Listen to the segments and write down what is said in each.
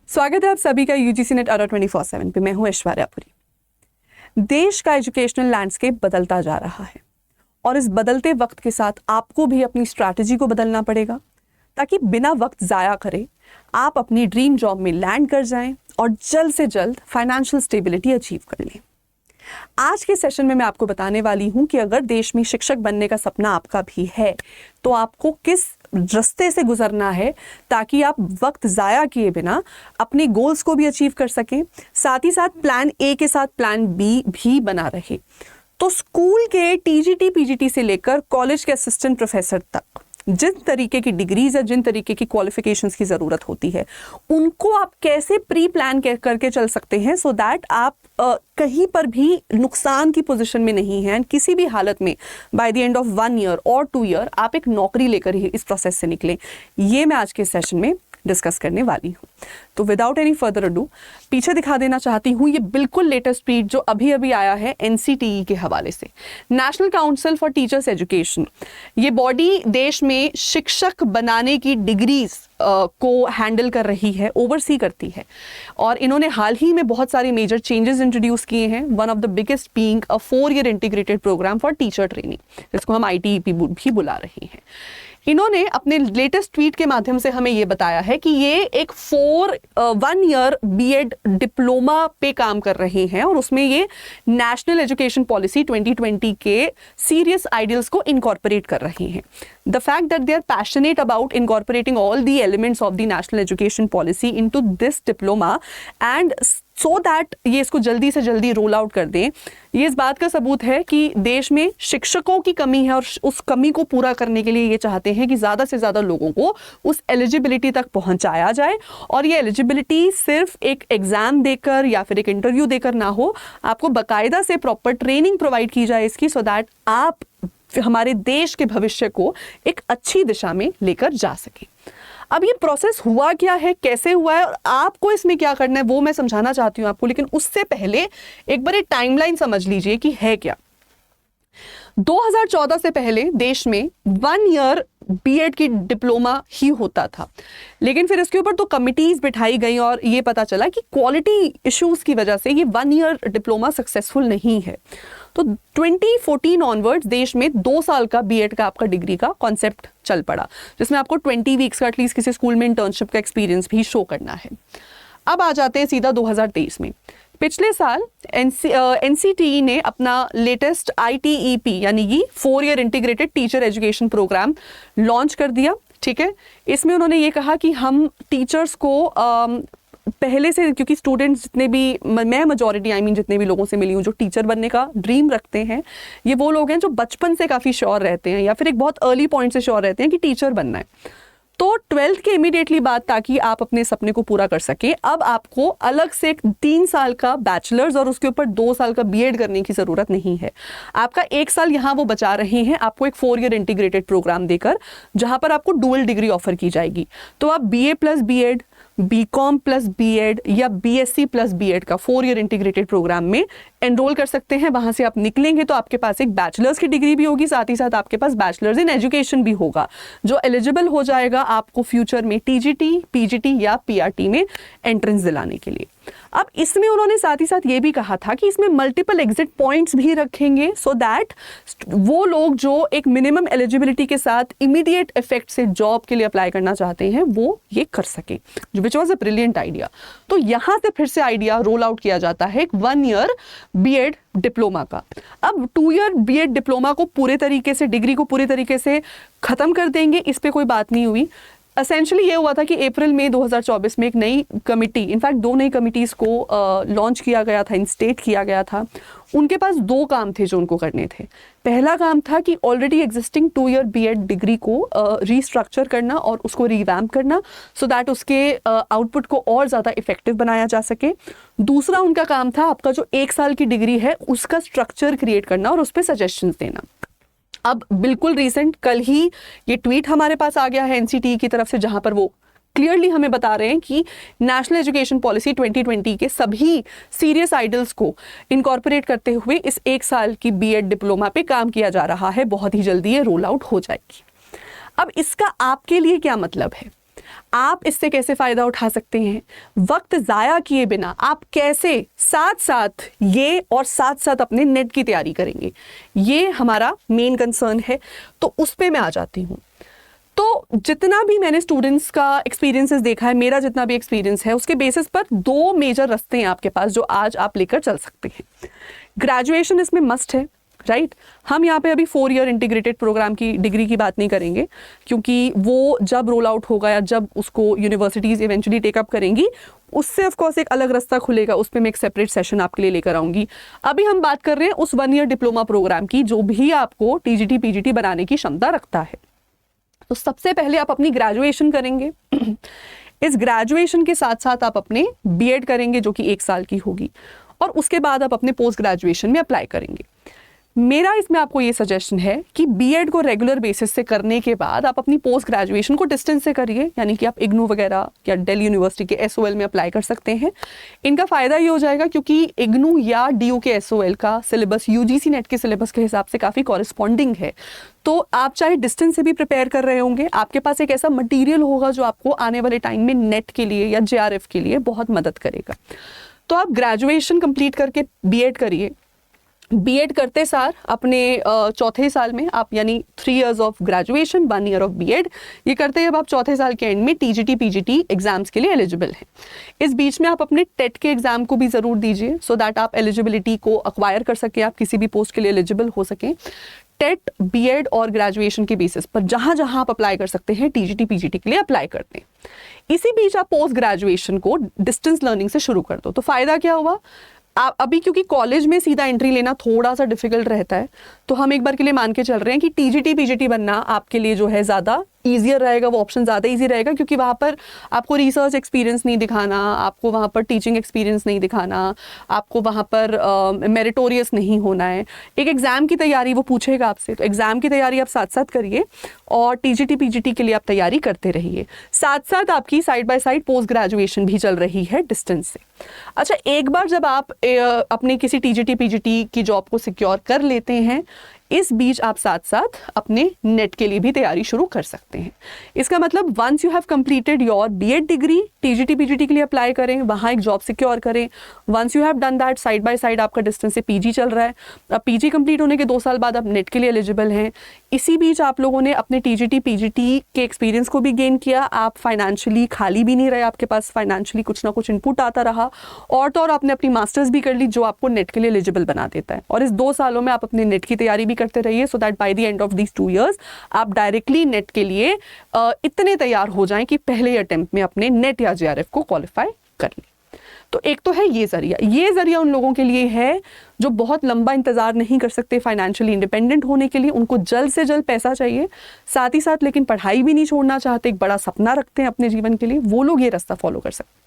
स्वागत है आप सभी का यूजीसी नेट अड्डा 24/7 पे। मैं हूं ऐश्वर्यापुरी। देश का एजुकेशनल लैंडस्केप बदलता जा रहा है और इस बदलते वक्त के साथ आपको भी अपनी स्ट्रैटेजी को बदलना पड़ेगा ताकि बिना वक्त ज़ाया करे आप अपनी ड्रीम जॉब में लैंड कर जाएं और जल्द से जल्द फाइनेंशियल स्टेबिलिटी अचीव कर लें। आज के सेशन में मैं आपको बताने वाली हूं कि अगर देश में शिक्षक बनने का सपना आपका भी है तो आपको किस रास्ते से गुजरना है ताकि आप वक्त ज़ाया किए बिना अपने गोल्स को भी अचीव कर सकें, साथ ही साथ प्लान ए के साथ प्लान बी भी बना रहे। तो स्कूल के टीजीटी पीजीटी से लेकर कॉलेज के असिस्टेंट प्रोफेसर तक जिन तरीके की डिग्रीज या जिन तरीके की क्वालिफिकेशंस की ज़रूरत होती है उनको आप कैसे प्री प्लान करके चल सकते हैं सो दैट आप कहीं पर भी नुकसान की पोजीशन में नहीं हैं। किसी भी हालत में by the end of 1 year और 2 ईयर आप एक नौकरी लेकर ही इस प्रोसेस से निकलें। ये मैं आज के सेशन में डिस्कस करने वाली हूँ। तो विदाउट एनी फर्दर अडू पीछे दिखा देना चाहती हूँ ये बिल्कुल लेटेस्ट ट्वीट जो अभी अभी आया है एनसीटीई के हवाले से। National council for teachers education, ये बॉडी देश में शिक्षक बनाने की डिग्रीज को हैंडल कर रही है, ओवरसी करती है, और इन्होंने हाल ही में बहुत सारी मेजर चेंजेस इंट्रोड्यूस किए हैं। One of the biggest being a 4-year integrated programme for teacher training, जिसको हम ITEP भी बुला रहे हैं। इन्होंने अपने लेटेस्ट ट्वीट के माध्यम से हमें ये बताया है कि ये एक 1 ईयर बीएड डिप्लोमा पे काम कर रहे हैं और उसमें ये नेशनल एजुकेशन पॉलिसी 2020 के सीरियस आइडियल्स को इनकॉर्पोरेट कर रहे हैं। The fact that they are passionate about incorporating all the elements of the national education policy into this diploma and so that ये इसको जल्दी से जल्दी रोल आउट कर दें, ये इस बात का सबूत है कि देश में शिक्षकों की कमी है और उस कमी को पूरा करने के लिए ये चाहते हैं कि ज़्यादा से ज़्यादा लोगों को उस एलिजिबिलिटी तक पहुंचाया जाए। और ये एलिजिबिलिटी सिर्फ एक एग्ज़ाम देकर या फिर एक इंटरव्यू देकर ना हो, आपको बाकायदा से प्रॉपर ट्रेनिंग प्रोवाइड की जाए इसकी, सो दैट आप हमारे देश के भविष्य को एक अच्छी दिशा में लेकर जा सके। अब ये प्रोसेस हुआ क्या है, कैसे हुआ है और आपको इसमें क्या करना है वो मैं समझाना चाहती हूँ आपको, लेकिन उससे पहले एक बार टाइमलाइन समझ लीजिए कि है क्या। 2014 से पहले देश में 1 ईयर बीएड की डिप्लोमा ही होता था, लेकिन फिर इसके ऊपर तो कमिटीज बिठाई गई और ये पता चला कि क्वालिटी इश्यूज की वजह से ये 1 ईयर डिप्लोमा सक्सेसफुल नहीं है। तो 2014 ऑनवर्ड्स देश में 2 साल का बीएड का आपका डिग्री का कॉन्सेप्ट चल पड़ा, जिसमें आपको 20 वीक्स का एटलीस्ट किसी स्कूल में इंटर्नशिप का एक्सपीरियंस भी शो करना है। अब आ जाते हैं सीधा 2023 में। पिछले साल एनसीटीई ने अपना लेटेस्ट ITEP यानी कि 4-year integrated teacher education programme launch कर दिया। ठीक है, इसमें उन्होंने ये कहा कि हम टीचर्स को पहले से, क्योंकि स्टूडेंट्स जितने भी, मैं मेजॉरिटी जितने भी लोगों से मिली हूँ जो टीचर बनने का ड्रीम रखते हैं, ये वो लोग हैं जो बचपन से काफ़ी श्योर रहते हैं या फिर एक बहुत अर्ली पॉइंट से श्योर रहते हैं कि टीचर बनना है। तो 12th के इमीडिएटली बाद, ताकि आप अपने सपने को पूरा कर सके, अब आपको अलग से एक 3 साल का बैचलर्स और उसके ऊपर 2 साल का बीएड करने की ज़रूरत नहीं है। आपका 1 साल यहाँ वो बचा रहे हैं आपको एक 4-year इंटीग्रेटेड प्रोग्राम देकर, जहाँ पर आपको डुअल डिग्री ऑफर की जाएगी। तो आप BA plus BEd, BCom plus BEd या BSc प्लस BEd का 4-year इंटीग्रेटेड प्रोग्राम में एनरोल कर सकते हैं। वहाँ से आप निकलेंगे तो आपके पास एक बैचलर्स की डिग्री भी होगी, साथ ही साथ आपके पास बैचलर्स इन एजुकेशन भी होगा, जो एलिजिबल हो जाएगा आपको फ्यूचर में TGT, PGT या PRT में एंट्रेंस दिलाने के लिए। अब इसमें उन्होंने साथ ही साथ ये भी कहा था कि इसमें मल्टीपल एग्जिट पॉइंट्स भी रखेंगे, सो दैट वो लोग जो एक मिनिमम एलिजिबिलिटी के साथ इमीडिएट इफेक्ट से जॉब के लिए अप्लाई करना चाहते हैं वो ये कर सकें, which was a brilliant idea. तो यहाँ से फिर से आइडिया रोल आउट किया जाता है एक 1 ईयर बीएड डिप्लोमा का। अब 2 ईयर बीएड डिप्लोमा को पूरे तरीके से, डिग्री को पूरे तरीके से खत्म कर देंगे, इस पर कोई बात नहीं हुई। एसेंशियली ये हुआ था कि अप्रैल में 2024 में एक नई कमिटी, इनफैक्ट 2 नई कमिटीज़ को लॉन्च किया गया था, इंस्टेट किया गया था। उनके पास 2 काम थे जो उनको करने थे। पहला काम था कि already existing 2 year BEd degree को रीस्ट्रक्चर करना और उसको रिवैम्प करना, सो दैट उसके आउटपुट को और ज़्यादा इफेक्टिव बनाया जा सके। दूसरा उनका काम था आपका जो 1 साल की डिग्री है उसका स्ट्रक्चर क्रिएट करना और उस पर सजेशंस देना। अब बिल्कुल रिसेंट कल ही ये ट्वीट हमारे पास आ गया है एनसीटीई की तरफ से, जहां पर वो क्लियरली हमें बता रहे हैं कि नेशनल एजुकेशन पॉलिसी 2020 के सभी सीरियस आइडल्स को इनकॉर्पोरेट करते हुए इस 1 साल की बीएड डिप्लोमा पे काम किया जा रहा है। बहुत ही जल्दी ये रोल आउट हो जाएगी। अब इसका आपके लिए क्या मतलब है? आप इससे कैसे फ़ायदा उठा सकते हैं, वक्त ज़ाया किए बिना आप कैसे साथ साथ ये और साथ साथ अपने नेट की तैयारी करेंगे, ये हमारा मेन कंसर्न है। तो उस पे मैं आ जाती हूँ। तो जितना भी मैंने स्टूडेंट्स का एक्सपीरियंसेस देखा है, मेरा जितना भी एक्सपीरियंस है, उसके बेसिस पर 2 मेजर रास्ते हैं आपके पास जो आज आप लेकर चल सकते हैं। ग्रेजुएशन इसमें मस्ट है, राइट। हम यहाँ पे अभी 4 ईयर इंटीग्रेटेड प्रोग्राम की डिग्री की बात नहीं करेंगे, क्योंकि वो जब रोल आउट होगा या जब उसको यूनिवर्सिटीज़ इवेंचुअली टेकअप करेंगी, उससे ऑफ कोर्स एक अलग रास्ता खुलेगा, उस पर मैं एक सेपरेट सेशन आपके लिए लेकर आऊँगी। अभी हम बात कर रहे हैं उस 1 ईयर डिप्लोमा प्रोग्राम की जो भी आपको TGT PGT बनाने की क्षमता रखता है। तो सबसे पहले आप अपनी ग्रेजुएशन करेंगे। इस ग्रेजुएशन के साथ साथ आप अपने बीएड करेंगे जो कि 1 साल की होगी, और उसके बाद आप अपने पोस्ट ग्रेजुएशन में अप्लाई करेंगे। मेरा इसमें आपको ये सजेशन है कि बीएड को रेगुलर बेसिस से करने के बाद आप अपनी पोस्ट ग्रेजुएशन को डिस्टेंस से करिए, यानी कि आप इग्नू वगैरह या दिल्ली यूनिवर्सिटी के SOL में अप्लाई कर सकते हैं। इनका फ़ायदा ये हो जाएगा क्योंकि इग्नू या DU के SOL का सिलेबस UGC नेट के सिलेबस के हिसाब से काफ़ी कॉरेस्पॉन्डिंग है। तो आप चाहे डिस्टेंस से भी प्रिपेयर कर रहे होंगे, आपके पास एक ऐसा मटीरियल होगा जो आपको आने वाले टाइम में नेट के लिए या JRF के लिए बहुत मदद करेगा। तो आप ग्रेजुएशन कंप्लीट करके बीएड करिए। बीएड करते सार अपने 4थे साल में आप, यानी 3 years of graduation 1 year of BEd, ये करते हैं अब आप 4थे साल के एंड में TGT PGT एग्जाम्स के लिए एलिजिबल हैं। इस बीच में आप अपने टेट के एग्जाम को भी ज़रूर दीजिए, सो दैट आप एलिजिबिलिटी को अक्वायर कर सकें, आप किसी भी पोस्ट के लिए एलिजिबल हो सकें। टेट, बीएड और ग्रेजुएशन के बेसिस पर जहाँ जहाँ आप अप्लाई कर सकते हैं TGT PGT के लिए अप्लाई करते हैं। इसी बीच आप पोस्ट ग्रेजुएशन को डिस्टेंस लर्निंग से शुरू कर दो। तो फ़ायदा क्या हुआ, आप अभी क्योंकि कॉलेज में सीधा एंट्री लेना थोड़ा सा डिफिकल्ट रहता है, तो हम एक बार के लिए मान के चल रहे हैं कि TGT PGT बनना आपके लिए जो है ज़्यादा ईजियर रहेगा, वो ऑप्शन ज़्यादा ईजी रहेगा, क्योंकि वहाँ पर आपको रिसर्च एक्सपीरियंस नहीं दिखाना, आपको वहाँ पर टीचिंग एक्सपीरियंस नहीं दिखाना, आपको वहाँ पर मेरिटोरियस नहीं होना है। एक एग्ज़ाम की तैयारी वो पूछेगा आपसे, तो एग्ज़ाम की तैयारी आप साथ साथ करिए और TGT PGT के लिए आप तैयारी करते रहिए। साथ साथ आपकी side by side post graduation भी चल रही है डिस्टेंस से। अच्छा, एक बार जब आप अपने किसी TGT PGT की जॉब को सिक्योर कर लेते हैं, इस बीच आप साथ साथ अपने नेट के लिए भी तैयारी शुरू कर सकते हैं। इसका मतलब once you have completed your BEd degree, TGT PGT के लिए अप्लाई करें, वहाँ एक जॉब सिक्योर करें। Once you have done that, side by side आपका डिस्टेंस से PG चल रहा है। अब PG कंप्लीट होने के 2 साल बाद आप नेट के लिए एलिजिबल हैं। इसी बीच आप लोगों ने अपने TGT PGT के एक्सपीरियंस को भी गेन किया, आप फाइनेंशियली खाली भी नहीं रहे, आपके पास फाइनेंशियली कुछ ना कुछ इनपुट आता रहा, और तो और आपने अपनी मास्टर्स भी कर ली जो आपको नेट के लिए एलिजिबल बना देता है। और इस 2 सालों में आप अपने नेट की तैयारी भी करते रहिए, so that by the end of these 2 years आप डायरेक्टली नेट के लिए इतने तैयार हो जाएं कि पहले अटेम्प्ट में अपने नेट या JRF को क्वालिफाई कर लें। तो एक तो है ये जरिया उन लोगों के लिए है जो बहुत लंबा इंतजार नहीं कर सकते फाइनेंशियली इंडिपेंडेंट होने के लिए, उनको जल्द से जल्द पैसा चाहिए, साथ ही साथ लेकिन पढ़ाई भी नहीं छोड़ना चाहते, एक बड़ा सपना रखते हैं अपने जीवन के लिए, वो लोग ये रास्ता फॉलो कर सकते हैं।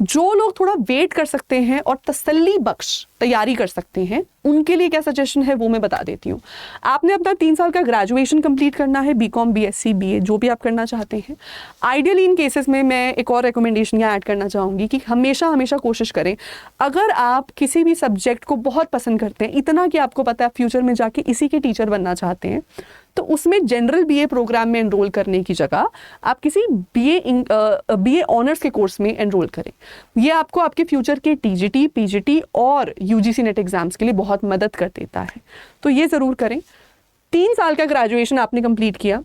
जो लोग थोड़ा वेट कर सकते हैं और तसल्ली बख्श तैयारी कर सकते हैं, उनके लिए क्या सजेशन है वो मैं बता देती हूँ। आपने अपना 3 साल का ग्रेजुएशन कंप्लीट करना है, BCom BSc BA जो भी आप करना चाहते हैं। आइडियली इन केसेस में मैं एक और रिकमेंडेशन यहाँ ऐड करना चाहूँगी कि हमेशा कोशिश करें, अगर आप किसी भी सब्जेक्ट को बहुत पसंद करते हैं, इतना कि आपको पता है फ्यूचर में जाके इसी के टीचर बनना चाहते हैं, तो उसमें जनरल BA प्रोग्राम में एनरोल करने की जगह आप किसी BA ऑनर्स के कोर्स में एनरोल करें। ये आपको आपके फ्यूचर के TGT PGT और UGC नेट एग्जाम्स के लिए बहुत मदद कर देता है, तो ये ज़रूर करें। 3 साल का ग्रेजुएशन आपने कंप्लीट किया,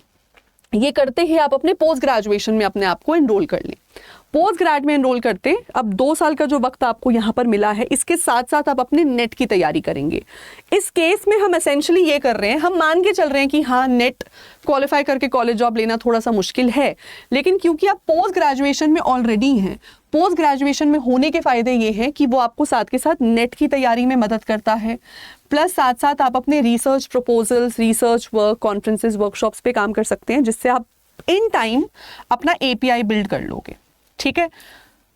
ये करते ही आप अपने पोस्ट ग्रेजुएशन में अपने आप को एनरोल कर लें। पोस्ट ग्रेड में एनरोल करते अब 2 साल का जो वक्त आपको यहाँ पर मिला है, इसके साथ साथ आप अपने नेट की तैयारी करेंगे। इस केस में हम एसेंशियली ये कर रहे हैं, हम मान के चल रहे हैं कि हाँ नेट क्वालिफाई करके कॉलेज जॉब लेना थोड़ा सा मुश्किल है, लेकिन क्योंकि आप पोस्ट ग्रेजुएशन में ऑलरेडी हैं, पोस्ट ग्रेजुएशन में होने के फ़ायदे ये हैं कि वो आपको साथ के साथ नेट की तैयारी में मदद करता है, प्लस साथ साथ आप अपने research proposals, research work, conferences, workshops पे काम कर सकते हैं, जिससे आप इन टाइम अपना API बिल्ड कर लोगे। ठीक है,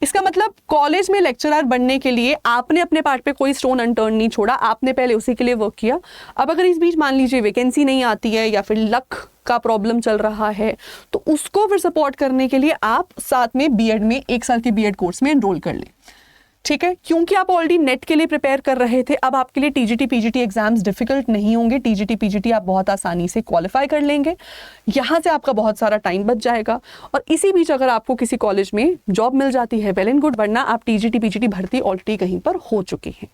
इसका मतलब कॉलेज में लेक्चरर बनने के लिए आपने अपने पार्ट पे कोई स्टोन अनटर्न नहीं छोड़ा, आपने पहले उसी के लिए वर्क किया। अब अगर इस बीच मान लीजिए वैकेंसी नहीं आती है या फिर लक का प्रॉब्लम चल रहा है, तो उसको फिर सपोर्ट करने के लिए आप साथ में बीएड में 1 साल के बीएड कोर्स में एनरोल कर लें। ठीक है, क्योंकि आप ऑलरेडी नेट के लिए प्रिपेयर कर रहे थे, अब आपके लिए टीजीटी पीजीटी एग्जाम्स डिफिकल्ट नहीं होंगे। टीजीटी पीजीटी आप बहुत आसानी से क्वालिफाई कर लेंगे, यहाँ से आपका बहुत सारा टाइम बच जाएगा। और इसी बीच अगर आपको किसी कॉलेज में जॉब मिल जाती है, वेल एंड गुड, वरना आप टीजीटी पीजीटी भर्ती ऑलरेडी कहीं पर हो चुकी हैं।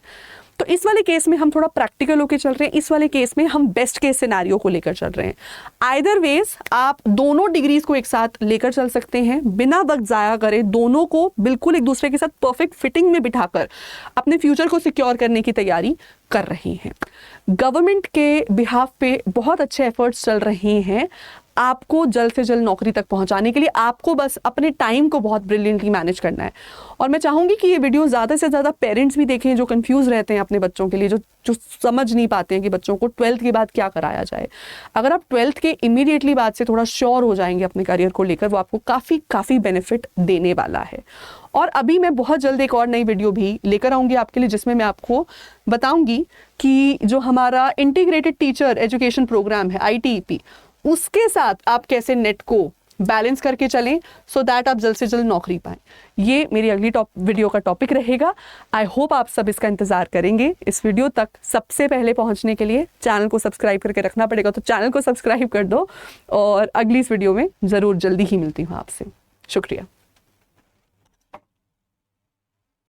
तो इस वाले केस में हम थोड़ा प्रैक्टिकल होके चल रहे हैं, इस वाले केस में हम बेस्ट केस सिनेरियो को लेकर चल रहे हैं। आइदर वेज आप दोनों डिग्रीज को एक साथ लेकर चल सकते हैं, बिना वक्त जाया करे, दोनों को बिल्कुल एक दूसरे के साथ परफेक्ट फिटिंग में बिठाकर अपने फ्यूचर को सिक्योर करने की तैयारी कर रहे हैं। गवर्नमेंट के बिहाफ पे बहुत अच्छे एफर्ट्स चल रहे हैं आपको जल्द से जल्द नौकरी तक पहुंचाने के लिए। आपको बस अपने टाइम को बहुत ब्रिलियंटली मैनेज करना है। और मैं चाहूँगी कि ये वीडियो ज़्यादा से ज़्यादा पेरेंट्स भी देखें जो कंफ्यूज रहते हैं अपने बच्चों के लिए, जो समझ नहीं पाते हैं कि बच्चों को 12th के बाद क्या कराया जाए। अगर आप 12th के इमीडिएटली बाद से थोड़ा श्योर हो जाएंगे अपने करियर को लेकर, वो आपको काफ़ी बेनिफिट देने वाला है। और अभी मैं बहुत जल्द एक और नई वीडियो भी लेकर आऊँगी आपके लिए, जिसमें मैं आपको बताऊँगी कि जो हमारा इंटीग्रेटेड टीचर एजुकेशन प्रोग्राम है ITEP, उसके साथ आप कैसे नेट को बैलेंस करके चलें सो दैट आप जल्द से जल्द नौकरी पाएं। ये मेरी अगली वीडियो का टॉपिक रहेगा। आई होप आप सब इसका इंतजार करेंगे। इस वीडियो तक सबसे पहले पहुंचने के लिए चैनल को सब्सक्राइब करके रखना पड़ेगा, तो चैनल को सब्सक्राइब कर दो और अगली इस वीडियो में ज़रूर जल्दी ही मिलती हूँ आपसे। शुक्रिया।